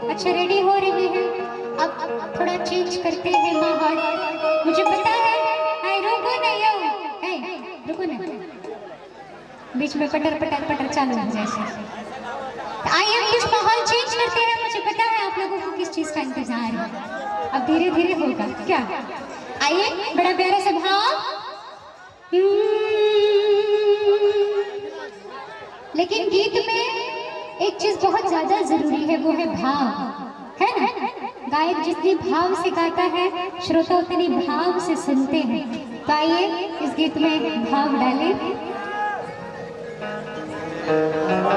अच्छा रेडी हो रही है। अब थोड़ा चेंज करते हैं माहौल। मुझे पता है। रुको नहीं हो, रुको नहीं, बीच में पटर पटर पटर चालू हो जैसे। आइए कुछ माहौल चेंज करते हैं। मुझे पता है आप लोगों को किस चीज का इंतजार है। अब धीरे धीरे होगा क्या। आइए बड़ा प्यारा सा भाव। लेकिन गीत में एक चीज बहुत ज्यादा जरूरी है, वो है भाव, है ना। गायक जितनी भाव से गाता है श्रोता उतनी भाव से सुनते हैं। तो आइए इस गीत में भाव डालें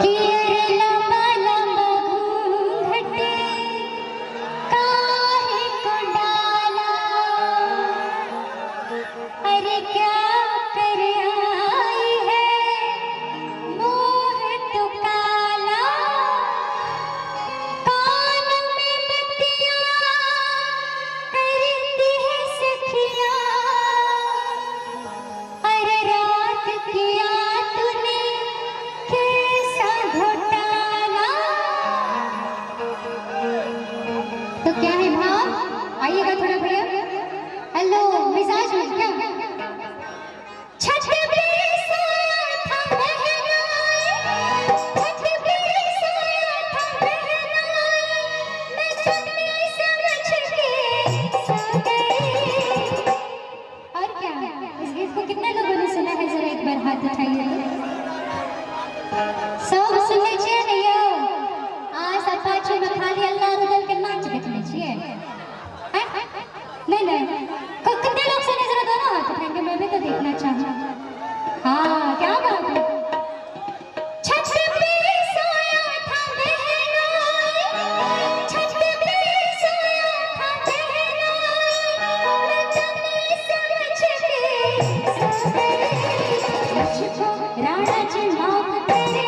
कि अरे लंबा लंबा घूंघट काहे को डाला, अरे क्या कर आई है मोह तो काला, कान में बत्तियां करती है सखियां, अरे रात किया तूने कैसा घोटाला। तो क्या है भाव, आइएगा थोड़ा भैया। हेलो मिजाज में क्या छत पे सोया था महराज, छत पे सोया था महराज, मैं चुन्नी समझ के सो गई। और क्या इस गीत को कितने लोगों ने सुना है, जरा एक बार हाथ उठाइए। सब सुने चाहिए आज अपाची में खाली अल्लाह रुदल के नाच देखने चाहिए। नहीं नहीं कितने लोग सुने, जरा दोनों हाथ उठाएंगे, मैं भी तो देखना चाहूँ। हाँ क्या बात है। छत पे सोया था महराज, छत पे सोया था महराज, मैं चुन्नी समझ के सो गई। मुझको राणा जी माफ करना,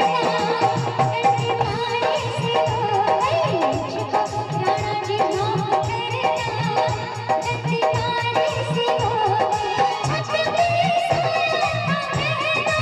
दीवानी सी हो गई। मुझको राणा जी माफ करना, दीवानी सी हो गई। छत पे सोया था महराज,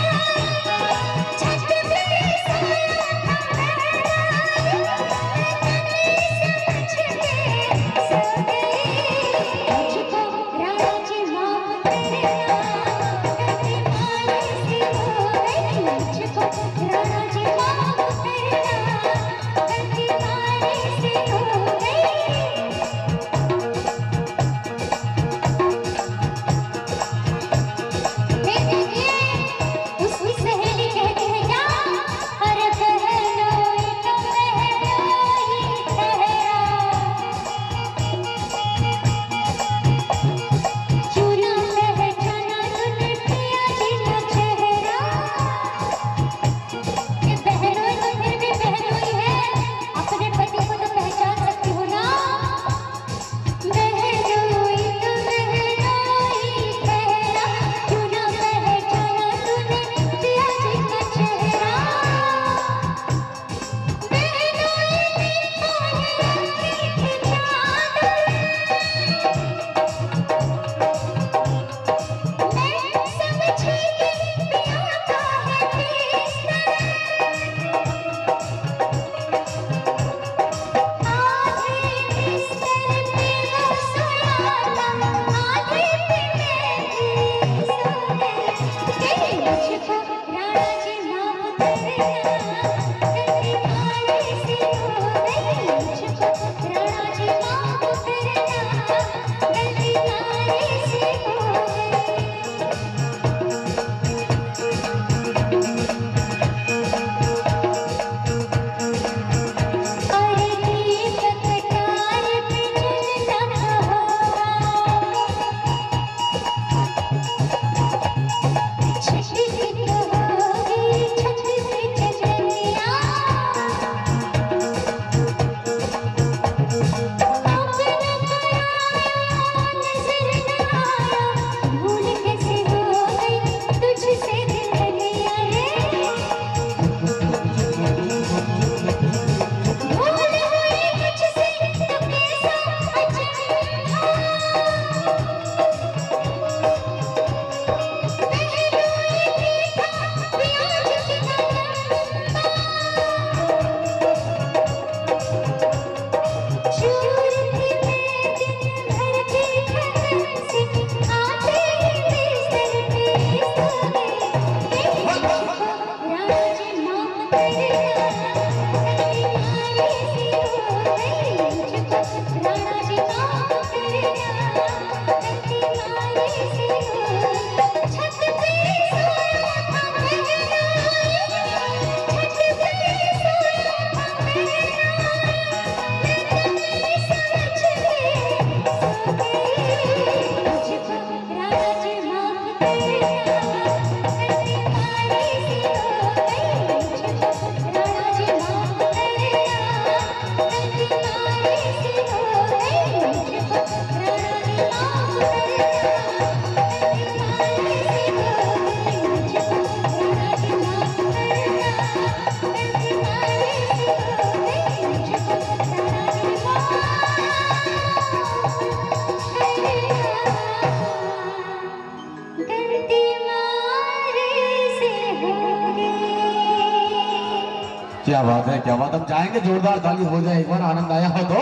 क्या बात है, क्या बात। अब जाएंगे, जोरदार ताली हो जाए एक बार, आनंद आया हो तो।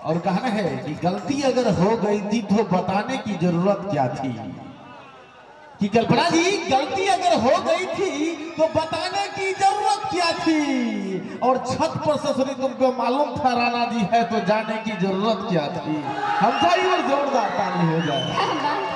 और कहना है कि गलती अगर हो गई थी तो बताने की जरूरत क्या थी, कि कल्पना जी गलती अगर हो गई थी तो बताने की जरूरत क्या थी, और छत पर से सुनी तुमको मालूम था राणा जी है तो जाने की जरूरत क्या थी। हम चाहिए और जोरदार ताली हो जाए।